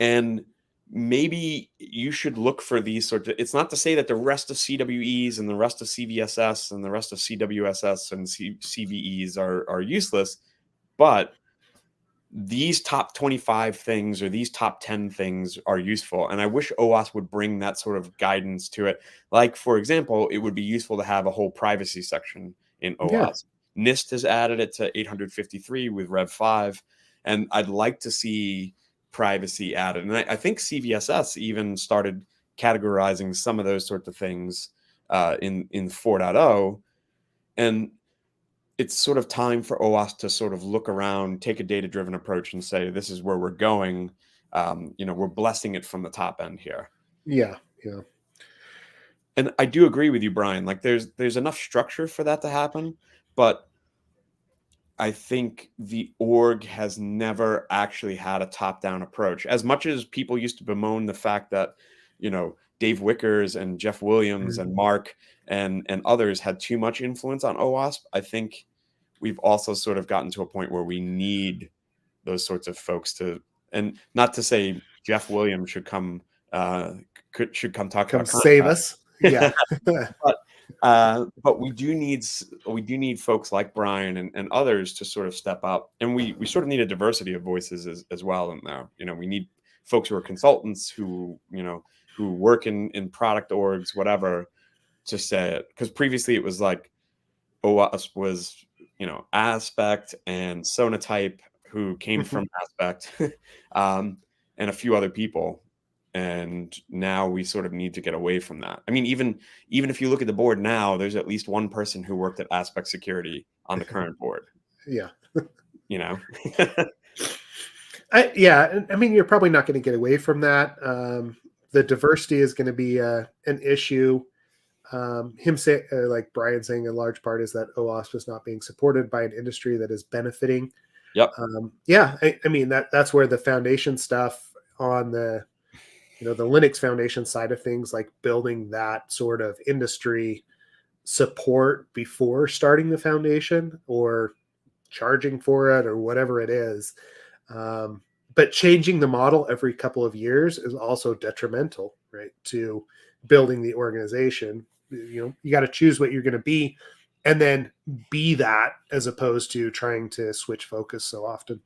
Speaker 2: and maybe you should look for these sorts of. It's not to say that the rest of CWEs and the rest of CVSS and the rest of CWSS and CVEs are useless, but these top 25 things or these top 10 things are useful. And I wish OWASP would bring that sort of guidance to it. Like, for example, it would be useful to have a whole privacy section in
Speaker 1: Yeah.
Speaker 2: OWASP. NIST has added it to 853 with Rev 5. And I'd like to see privacy added. And I think CVSS even started categorizing some of those sorts of things in 4.0. And it's sort of time for OWASP to sort of look around, take a data-driven approach, and say, "This is where we're going." We're blessing it from the top end here.
Speaker 1: Yeah. Yeah.
Speaker 2: And I do agree with you, Brian. Like, there's enough structure for that to happen, but I think the org has never actually had a top-down approach. As much as people used to bemoan the fact that, Dave Wickers and Jeff Williams
Speaker 1: Mhm.
Speaker 2: and Mark and others had too much influence on OWASP, I think we've also sort of gotten to a point where we need those sorts of folks to, and not to say Jeff Williams should come talk
Speaker 1: Come
Speaker 2: about
Speaker 1: save
Speaker 2: content,
Speaker 1: us. Yeah.
Speaker 2: but we do need folks like Brian and others to sort of step up, and we sort of need a diversity of voices as well in there. We need folks who are consultants who work in product orgs, whatever, to say it, because previously it was like OWASP was, Aspect and Sonatype, who came
Speaker 1: Mhm.
Speaker 2: from Aspect, and a few other people. And now we sort of need to get away from that. I mean, even if you look at the board now, there's at least one person who worked at Aspect Security on the current board.
Speaker 1: Yeah.
Speaker 2: You know,
Speaker 1: Yeah. I mean, you're probably not going to get away from that. The diversity is going to be an issue. Him say, like Brian saying, a large part is that OWASP is not being supported by an industry that is benefiting.
Speaker 2: yep,
Speaker 1: Yeah, I mean that's where the foundation stuff on the Linux Foundation side of things, like building that sort of industry support before starting the foundation or charging for it or whatever it is. Um, but changing the model every couple of years is also detrimental, right, to building the organization. You got to choose what you're going to be and then be that, as opposed to trying to switch focus so often.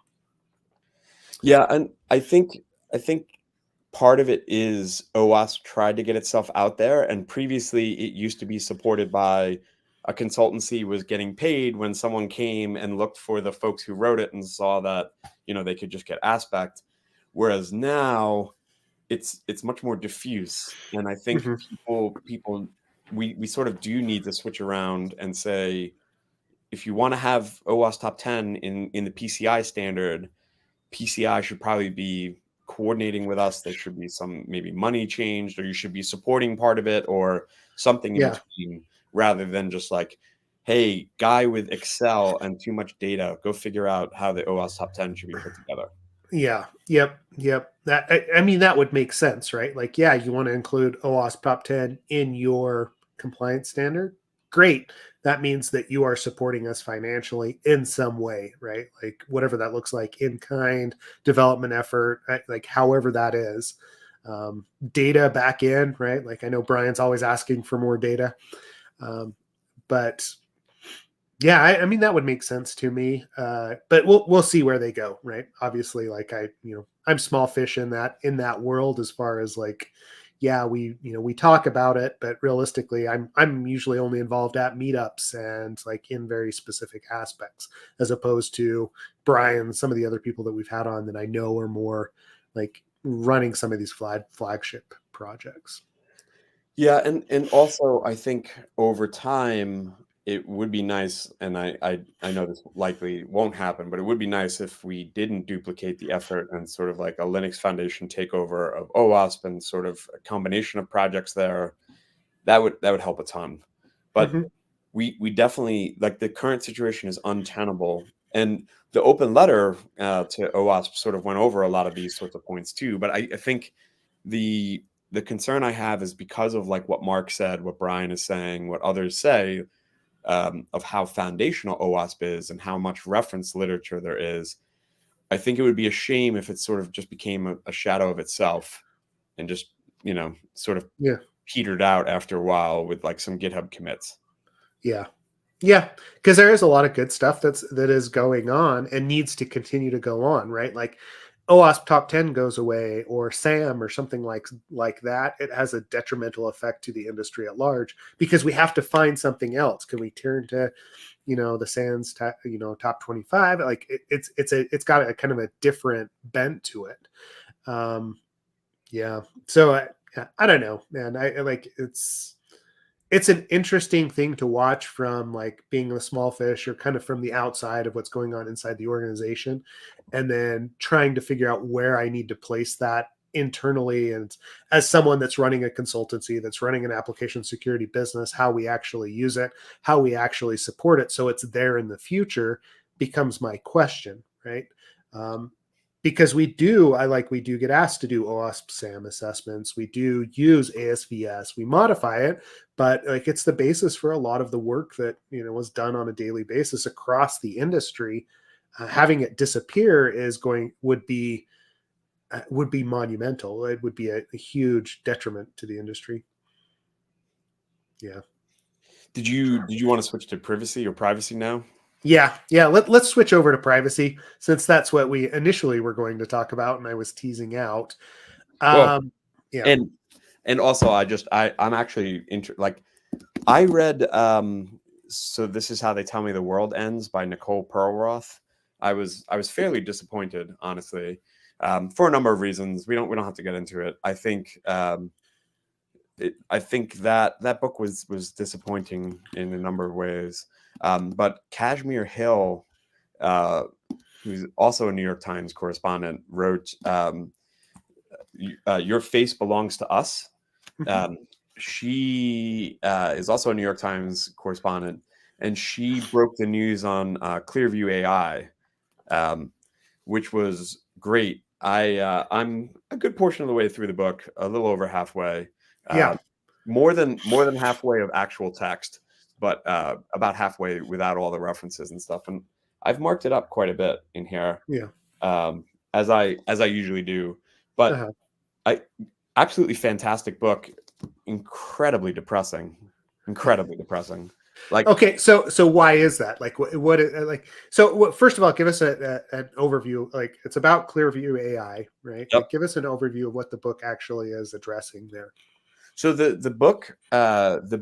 Speaker 2: yeah, and I think part of it is OWASP tried to get itself out there, and previously it used to be supported by a consultancy was getting paid when someone came and looked for the folks who wrote it and saw that they could just get Aspect, whereas now it's much more diffuse. And I think
Speaker 1: Hmm.
Speaker 2: people we sort of do need to switch around and say, if you want to have OWASP top 10 in the PCI standard, PCI should probably be coordinating with us. There should be some maybe money changed, or you should be supporting part of it, or something in
Speaker 1: Yeah.
Speaker 2: between, rather than just like, hey, guy with Excel and too much data, go figure out how the OWASP top 10 should be put together.
Speaker 1: Yeah. Yep. Yep. That I mean that would make sense, right? Like, yeah, you want to include OWASP top 10 in your compliance standard. Great. That means that you are supporting us financially in some way, right? Like whatever that looks like, in kind, development effort, like however that is. Data back in, right? Like I know Brian's always asking for more data. But yeah, I mean that would make sense to me. But we'll see where they go, right? Obviously, like I'm small fish in that world as far as like, yeah, we talk about it, but realistically, I'm usually only involved at meetups and like in very specific aspects, as opposed to Brian, some of the other people that we've had on that I know are more like running some of these flagship projects.
Speaker 2: Yeah, and also I think over time, it would be nice, and I know this likely won't happen, but it would be nice if we didn't duplicate the effort and sort of like a Linux Foundation takeover of OWASP and sort of a combination of projects there. That would help a ton. But
Speaker 1: Hmm.
Speaker 2: we definitely, like, the current situation is untenable, and the open letter to OWASP sort of went over a lot of these sorts of points too. But I think the the concern I have is because of like what Mark said, what Brian is saying, what others say, of how foundational OWASP is and how much reference literature there is. I think it would be a shame if it sort of just became a shadow of itself and just, sort of
Speaker 1: Yeah.
Speaker 2: petered out after a while with like some GitHub commits.
Speaker 1: Yeah. Yeah, because there is a lot of good stuff that is going on and needs to continue to go on, right? Like OWASP top 10 goes away, or SAM or something like that. It has a detrimental effect to the industry at large because we have to find something else. Can we turn to, the SANS top 25? Like it's got a kind of a different bent to it. Um, yeah. So I don't know, man. I like it's an interesting thing to watch from like being a small fish or kind of from the outside of what's going on inside the organization, and then trying to figure out where I need to place that internally, and as someone that's running a consultancy, that's running an application security business, how we actually use it, how we actually support it so it's there in the future becomes my question, right? um, because we do get asked to do OWASP SAM assessments. We do use ASVS. We modify it, but like it's the basis for a lot of the work that was done on a daily basis across the industry. Having it disappear would be monumental. It would be a huge detriment to the industry. Yeah.
Speaker 2: Did you want to switch to privacy or privacy now?
Speaker 1: Yeah. Let's switch over to privacy, since that's what we initially were going to talk about, and I was teasing out.
Speaker 2: Well,
Speaker 1: Um, yeah.
Speaker 2: and also I'm actually like, I read So This Is How They Tell Me the World Ends by Nicole Perlroth. I was fairly disappointed, honestly, for a number of reasons. We don't have to get into it. I think that book was disappointing in a number of ways. But Kashmir Hill, uh, who's also a New York Times correspondent, wrote "Your Face Belongs to Us." Um, she is also a New York Times correspondent, and she broke the news on Clearview AI, um, which was great. I'm a good portion of the way through the book, a little over halfway.
Speaker 1: Yeah.
Speaker 2: Uh, more than halfway of actual text, but about halfway without all the references and stuff. And I've marked it up quite a bit in here,
Speaker 1: Yeah.
Speaker 2: um, as I usually do. But
Speaker 1: Uh-huh.
Speaker 2: I absolutely fantastic book, incredibly depressing, incredibly depressing. Like,
Speaker 1: Okay, so why is that? Like, like? So, first of all, give us an overview. Like, it's about Clearview AI, right?
Speaker 2: yep.
Speaker 1: Like, give us an overview of what the book actually is addressing there.
Speaker 2: So the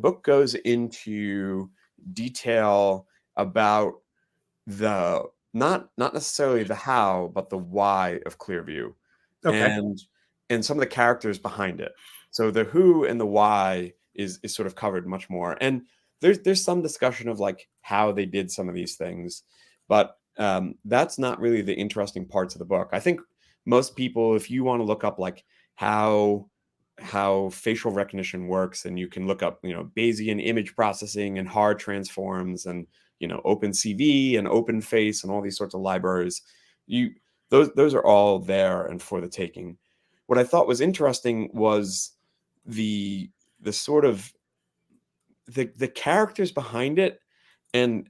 Speaker 2: book goes into detail about the not necessarily the how, but the why of Clearview,
Speaker 1: Okay.
Speaker 2: and some of the characters behind it. So the who and the why is sort of covered much more, and there's some discussion of like how they did some of these things, but that's not really the interesting parts of the book. I think most people, if you want to look up like how facial recognition works, and you can look up Bayesian image processing and hard transforms and OpenCV and OpenFace and all these sorts of libraries. You those are all there and for the taking. What I thought was interesting was the sort of the characters behind it, and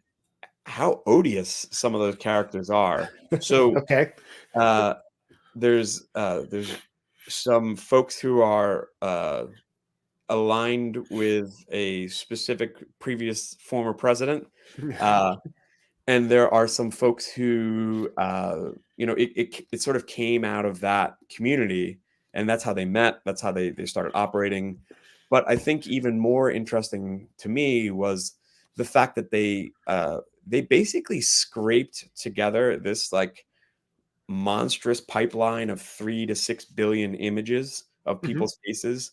Speaker 2: how odious some of those characters are. So
Speaker 1: Okay.
Speaker 2: uh, there's some folks who are aligned with a specific previous former president. Uh, and there are some folks who it sort of came out of that community, and that's how they met, that's how they started operating. But I think even more interesting to me was the fact that they basically scraped together this like monstrous pipeline of 3 to 6 billion images of
Speaker 1: Mhm.
Speaker 2: people's faces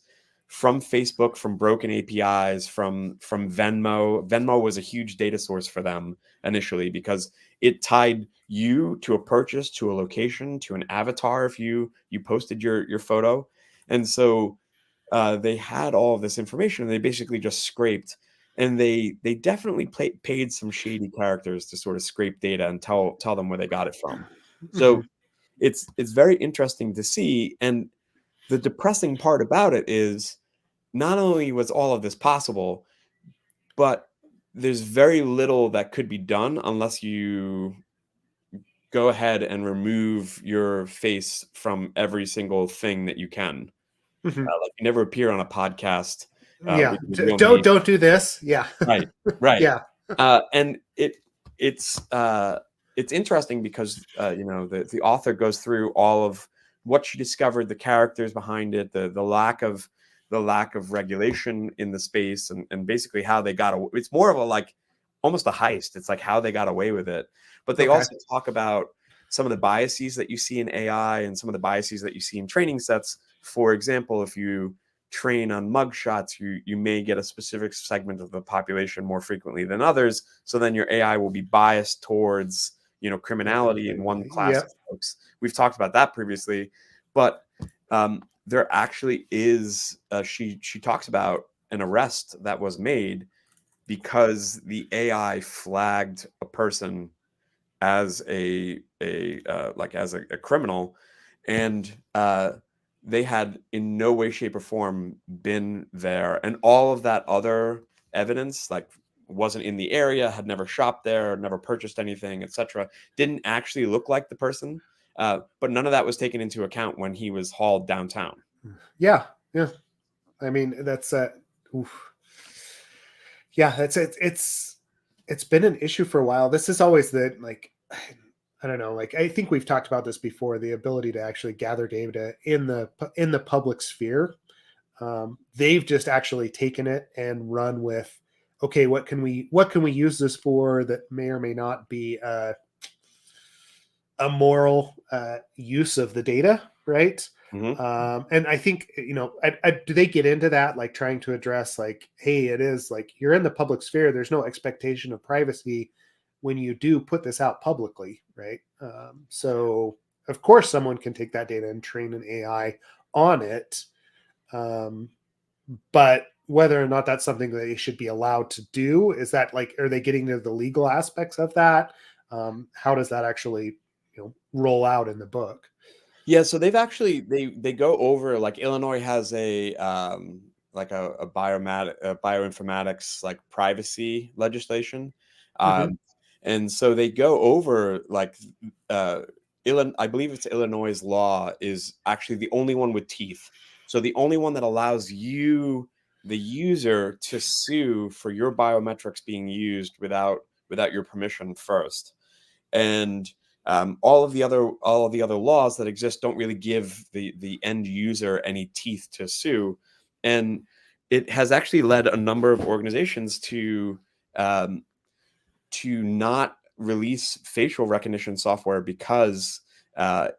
Speaker 2: from Facebook, from broken APIs, from Venmo. Venmo was a huge data source for them initially because it tied you to a purchase, to a location, to an avatar if you posted your photo. And so they had all of this information, and they basically just scraped. And they definitely paid some shady characters to sort of scrape data and tell them where they got it from.
Speaker 1: Mhm.
Speaker 2: So it's very interesting to see. And the depressing part about it is not only was all of this possible, but there's very little that could be done unless you go ahead and remove your face from every single thing that you can.
Speaker 1: Mhm.
Speaker 2: Like you never appear on a podcast
Speaker 1: Yeah.
Speaker 2: with your real
Speaker 1: Don't
Speaker 2: name.
Speaker 1: don't do this. Yeah.
Speaker 2: Right, right.
Speaker 1: Yeah.
Speaker 2: And it's interesting because you know, the author goes through all of what she discovered, the characters behind it, the lack of regulation in the space, and basically how they got away. It's more of a like almost a heist. It's like how they got away with it. But they
Speaker 1: Okay.
Speaker 2: also talk about some of the biases that you see in AI and some of the biases that you see in training sets. For example, if you train on mugshots, you may get a specific segment of the population more frequently than others. So then your AI will be biased towards, you know, criminality in one class
Speaker 1: Yep.
Speaker 2: of folks. We've talked about that previously, but there actually is she talks about an arrest that was made because the AI flagged a person as a criminal, and they had in no way, shape, or form been there, and all of that other evidence, like wasn't in the area, had never shopped there, never purchased anything, etc., didn't actually look like the person. But none of that was taken into account when he was hauled downtown.
Speaker 1: Yeah. Yeah. I mean, that's oof. Yeah, that's it. It's been an issue for a while. This is always the like I don't know, like I think we've talked about this before, the ability to actually gather data in the public sphere. They've just actually taken it and run with, okay, what can we use this for that may or may not be a moral use of the data, right?
Speaker 2: Hmm.
Speaker 1: And I think, you know, do they get into that, like trying to address, like, hey, it is like you're in the public sphere. There's no expectation of privacy when you do put this out publicly, right? So, of course, someone can take that data and train an AI on it. Um, but whether or not that's something that they should be allowed to do, is that like, are they getting to the legal aspects of that? How does that actually, you know, roll out in the book?
Speaker 2: Yeah, so they've actually they go over, like Illinois has like a bioinformatics like privacy legislation.
Speaker 1: Hmm.
Speaker 2: Um and so they go over like uh I believe it's Illinois' law is actually the only one with teeth. So the only one that allows you, the user, to sue for your biometrics being used without your permission first. And all of the other laws that exist don't really give the end user any teeth to sue. And it has actually led a number of organizations um, to not release facial recognition software because uh,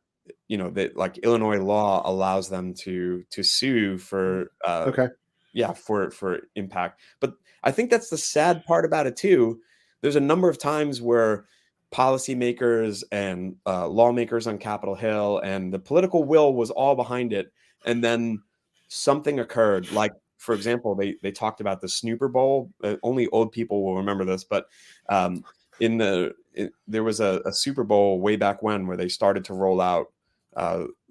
Speaker 2: you know that like Illinois law allows them to sue for
Speaker 1: Okay.
Speaker 2: yeah, for impact. But I think that's the sad part about it too. There's a number of times where policymakers and lawmakers on Capitol Hill and the political will was all behind it, and then something occurred. Like, for example, they talked about the Snooper Bowl. Only old people will remember this, but um, there was a Super Bowl way back when where they started to roll out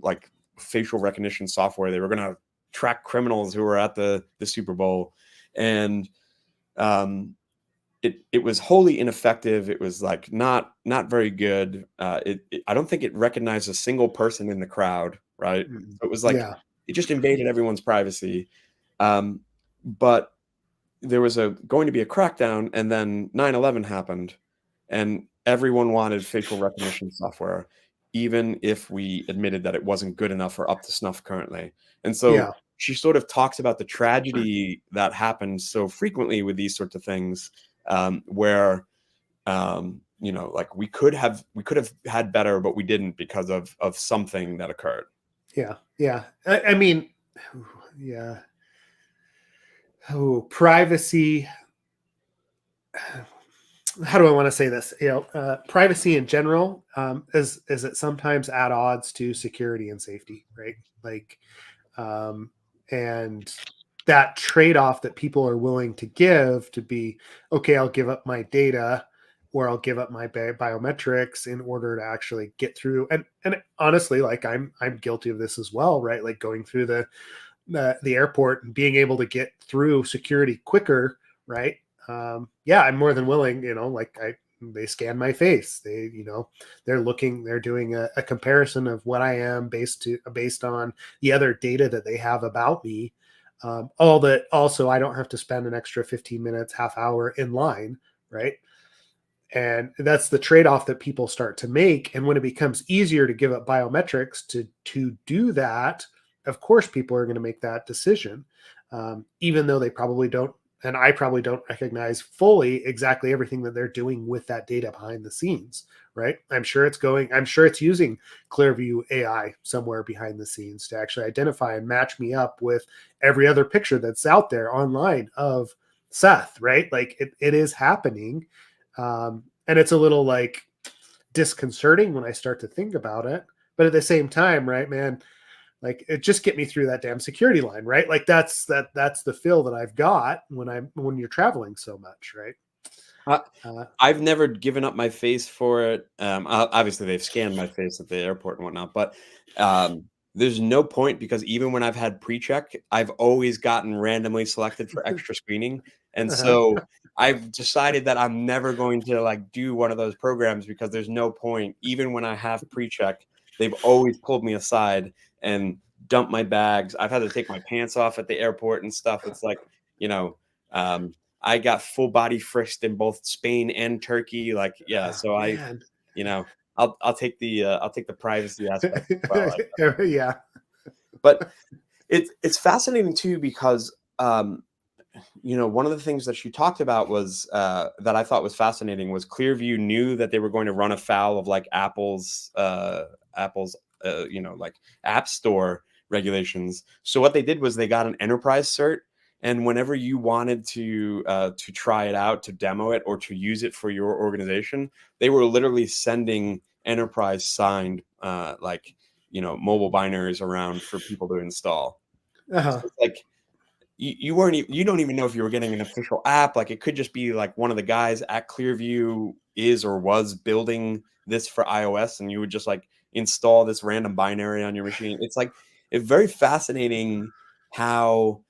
Speaker 2: like facial recognition software. They were going to track criminals who were at the Super Bowl, and um, it was wholly ineffective. It was like not very good. I don't think it recognized a single person in the crowd, right?
Speaker 1: Mm.
Speaker 2: So it was like
Speaker 1: Yeah.
Speaker 2: it just invaded everyone's privacy. Um, but there was going to be a crackdown, and then 9/11 happened, and everyone wanted facial recognition software, even if we admitted that it wasn't good enough or up to snuff currently. And so
Speaker 1: Yeah.
Speaker 2: she sort of talks about the tragedy that happens so frequently with these sorts of things, where you know, like we could have had better, but we didn't because of something that occurred.
Speaker 1: Yeah. Yeah. I mean, yeah. Oh, privacy. How do I want to say this? Privacy in general is it sometimes at odds to security and safety, right? Like, um, and that trade-off that people are willing to give to be okay, I'll give up my data or I'll give up my biometrics in order to actually get through. And honestly, like I'm guilty of this as well, right? Like going through the airport and being able to get through security quicker, right? Yeah, I'm more than willing. Like they scan my face. They're doing a comparison of what I am based on the other data that they have about me. All that also, I don't have to spend an extra 15 minutes, half hour in line, right? And that's the trade-off that people start to make. And when it becomes easier to give up biometrics to do that, of course people are going to make that decision, even though they probably don't, and I probably don't recognize fully exactly everything that they're doing with that data behind the scenes, right? I'm sure it's using Clearview AI somewhere behind the scenes to actually identify and match me up with every other picture that's out there online of Seth, right? Like it is happening. And it's a little like disconcerting when I start to think about it. But at the same time, right, man, like it just get me through that damn security line, right? Like that's the feel that I've got when you're traveling so much, right?
Speaker 2: Uh,
Speaker 1: Uh,
Speaker 2: I've never given up my face for it. Obviously, they've scanned my face at the airport and whatnot, but there's no point because even when I've had pre-check, I've always gotten randomly selected for extra screening, and
Speaker 1: uh-huh.
Speaker 2: so I've decided that I'm never going to like do one of those programs because there's no point. Even when I have pre-check, they've always pulled me aside and dumped my bags. I've had to take my pants off at the airport and stuff. It's like, you know. Um, I got full body frisked in both Spain and Turkey. Like, yeah,
Speaker 1: Oh,
Speaker 2: so
Speaker 1: man.
Speaker 2: you know, I'll take the privacy aspect as well.
Speaker 1: Yeah.
Speaker 2: But it's fascinating too because one of the things that she talked about was that I thought was fascinating was Clearview knew that they were going to run afoul of like Apple's like App Store regulations. So what they did was they got an enterprise cert, and whenever you wanted to try it out, to demo it, or to use it for your organization, they were literally sending enterprise signed mobile binaries around for people to install. So
Speaker 1: Uh-huh.
Speaker 2: it's like you don't even know if you were getting an official app. Like it could just be like one of the guys at Clearview is or was building this for iOS, and you would just like install this random binary on your machine. It's like it's very fascinating how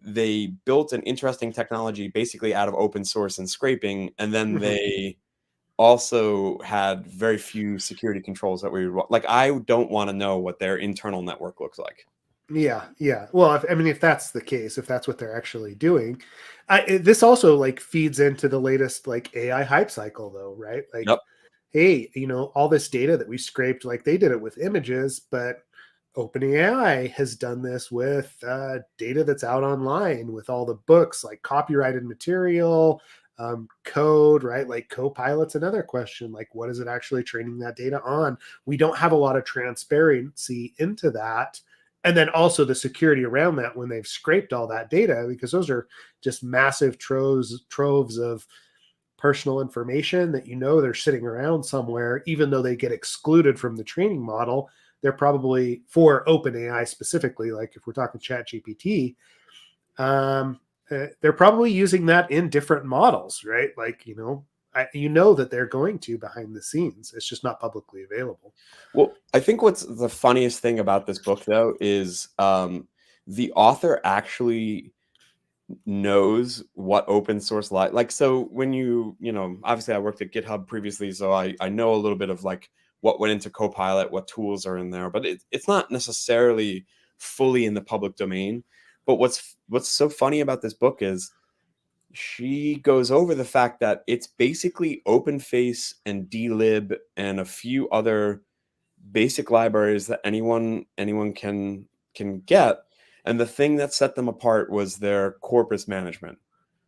Speaker 2: they built an interesting technology basically out of open source and scraping, and then
Speaker 1: Mhm.
Speaker 2: they also had very few security controls that we would like. I don't want to know what their internal network looks like.
Speaker 1: Yeah, yeah. Well, if that's the case, if that's what they're actually doing, this also like feeds into the latest like AI hype cycle, though, right? Like,
Speaker 2: Yep.
Speaker 1: hey, all this data that we scraped, like they did it with images, but OpenAI has done this with data that's out online with all the books, like copyrighted material, code, right? Like Copilot's another question. Like, what is it actually training that data on? We don't have a lot of transparency into that. And then also the security around that when they've scraped all that data, because those are just massive troves of personal information that they're sitting around somewhere, even though they get excluded from the training model. They're probably for OpenAI specifically, like if we're talking Chat GPT, they're probably using that in different models, right? Like, that they're going to behind the scenes. It's just not publicly available.
Speaker 2: Well, I think what's the funniest thing about this book, though, is the author actually knows what open source like. So when obviously I worked at GitHub previously, so I know a little bit of like what went into Copilot, what tools are in there, but it's not necessarily fully in the public domain. But what's so funny about this book is she goes over the fact that it's basically OpenFace and dlib and a few other basic libraries that anyone can get, and the thing that set them apart was their corpus management,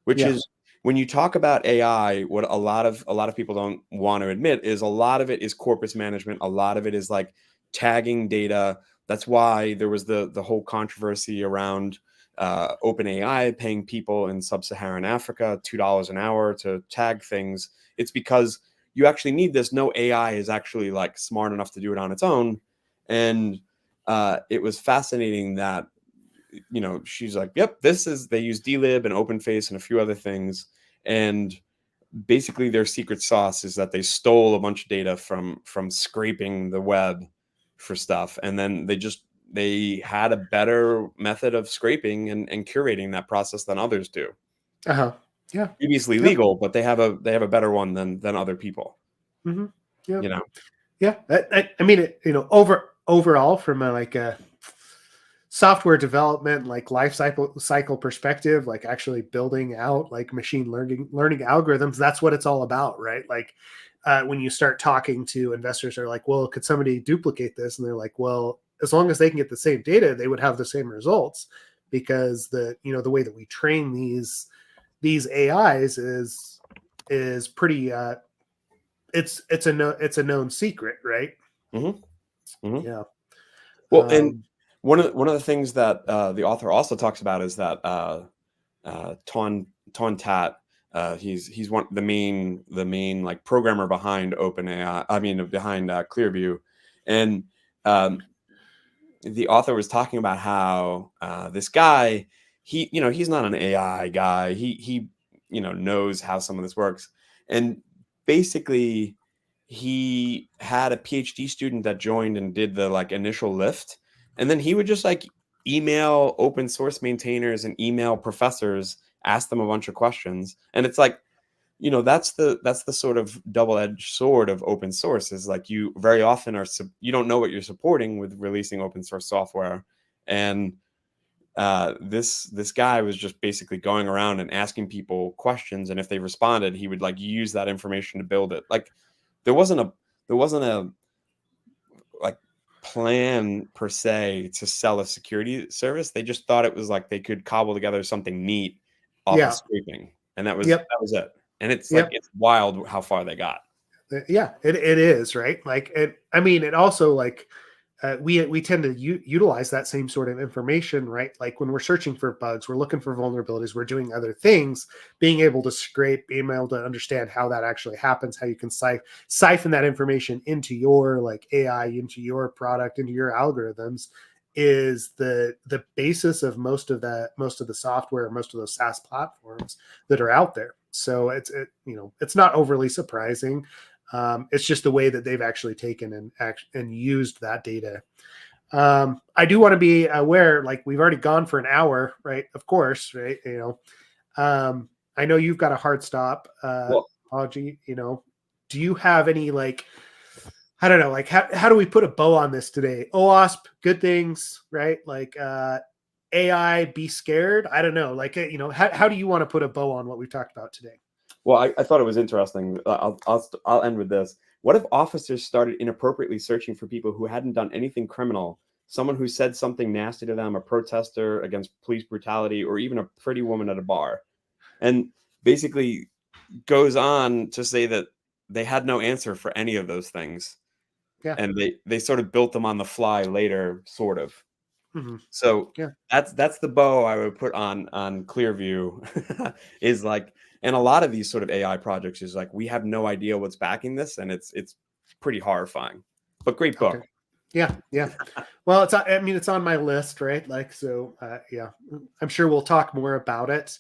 Speaker 2: which
Speaker 1: Yeah.
Speaker 2: is when you talk about AI, what a lot of people don't want to admit is a lot of it is corpus management. A lot of it is like tagging data. That's why there was the whole controversy around OpenAI paying people in sub-Saharan Africa $2 an hour to tag things. It's because you actually need this. No AI is actually like smart enough to do it on its own. And it was fascinating that, you know, she's like, yep, they use dlib and openface and a few other things. And basically their secret sauce is that they stole a bunch of data from scraping the web for stuff. And then they had a better method of scraping and curating that process than others do.
Speaker 1: Uh-huh. Yeah.
Speaker 2: Previously legal, but they have a better one than other people.
Speaker 1: Mm-hmm. Yeah.
Speaker 2: You know?
Speaker 1: Yeah. I mean, you know, overall from a software development, like life cycle perspective, like actually building out like machine learning algorithms, that's what it's all about, right? Like when you start talking to investors, they're like, well, could somebody duplicate this? And they're like, well, as long as they can get the same data, they would have the same results, because the way that we train these AIs is pretty it's a known secret, right?
Speaker 2: Mm-hmm. Mm-hmm.
Speaker 1: Yeah.
Speaker 2: Well, and one of the things that the author also talks about is that Ton Tat, he's one the main like programmer behind OpenAI. I mean, behind Clearview, and the author was talking about how this guy, he's not an AI guy. He knows how some of this works, and basically he had a PhD student that joined and did the like initial lift, and then he would just like email open source maintainers and email professors, ask them a bunch of questions, and it's like, that's the sort of double-edged sword of open source, is like you very often you don't know what you're supporting with releasing open source software. And this guy was just basically going around and asking people questions, and if they responded, he would like use that information to build it. Like there wasn't a like plan per se to sell a security service. They just thought it was like they could cobble together something neat off of scraping, and that was it. And it's like, it's wild how far they got.
Speaker 1: Yeah, it is, right? Like it also like we tend to utilize that same sort of information, right? Like when we're searching for bugs, we're looking for vulnerabilities, we're doing other things, being able to scrape, being able to understand how that actually happens, how you can siphon that information into your like AI, into your product, into your algorithms, is the basis of most of the software, most of those SaaS platforms that are out there. So it's not overly surprising. It's just the way that they've actually taken and used that data. I do want to be aware, like we've already gone for an hour, right? Of course, right? I know you've got a hard stop. Apology. Do you have any like, I don't know, like how do we put a bow on this today? OWASP, good things, right? Like AI, be scared. I don't know. Like, how do you want to put a bow on what we talked about today?
Speaker 2: Well, I thought it was interesting. I'll end with this. What if officers started inappropriately searching for people who hadn't done anything criminal? Someone who said something nasty to them, a protester against police brutality, or even a pretty woman at a bar. And basically goes on to say that they had no answer for any of those things.
Speaker 1: Yeah.
Speaker 2: And they sort of built them on the fly later, sort of.
Speaker 1: Mm-hmm.
Speaker 2: So
Speaker 1: yeah,
Speaker 2: that's the bow I would put on Clearview is like, and a lot of these sort of AI projects is like, we have no idea what's backing this, and it's pretty horrifying, but great book.
Speaker 1: Okay. Yeah. Well, it's on my list, right? Like, so yeah, I'm sure we'll talk more about it.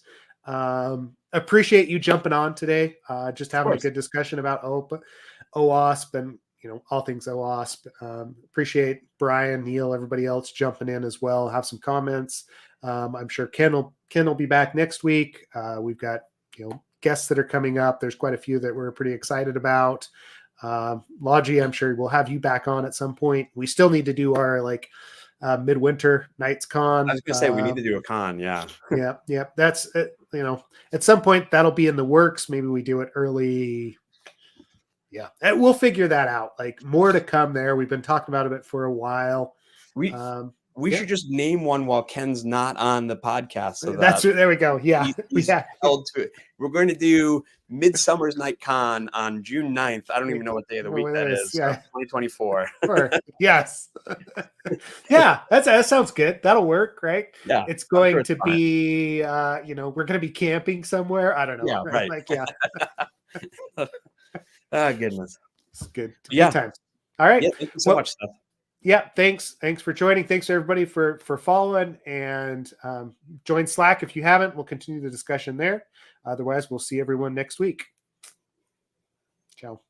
Speaker 1: Appreciate you jumping on today. Just having a good discussion about OWASP and all things OWASP. Appreciate Brian, Neil, everybody else jumping in as well. Have some comments. I'm sure Ken will be back next week. We've got guests that are coming up. There's quite a few that we're pretty excited about. Logi, I'm sure we'll have you back on at some point. We still need to do our like midwinter nights con.
Speaker 2: I was gonna say we need to do a con. Yeah.
Speaker 1: That's at some point that'll be in the works. Maybe we do it early. Yeah, we'll figure that out. Like more to come there. We've been talking about it for a while.
Speaker 2: We
Speaker 1: Yeah.
Speaker 2: should just name one while Ken's not on the podcast, so
Speaker 1: That's
Speaker 2: that
Speaker 1: there we go. Yeah.
Speaker 2: he's
Speaker 1: Yeah.
Speaker 2: held to it. We're going to do Midsummer's Night Con on June 9th. I don't even know what day of the week that is.
Speaker 1: Yeah.
Speaker 2: 2024.
Speaker 1: Yes. Yeah, that sounds good. That'll work, right?
Speaker 2: Yeah.
Speaker 1: It's going to
Speaker 2: fine.
Speaker 1: be we're going to be camping somewhere. I don't know.
Speaker 2: Yeah, right.
Speaker 1: Like, yeah.
Speaker 2: Oh, goodness.
Speaker 1: It's good.
Speaker 2: Yeah.
Speaker 1: Good times. All right.
Speaker 2: Yeah, thank you so much, Seth.
Speaker 1: Yeah, thanks for joining. Thanks everybody for following, and join Slack if you haven't. We'll continue the discussion there. Otherwise, we'll see everyone next week. Ciao.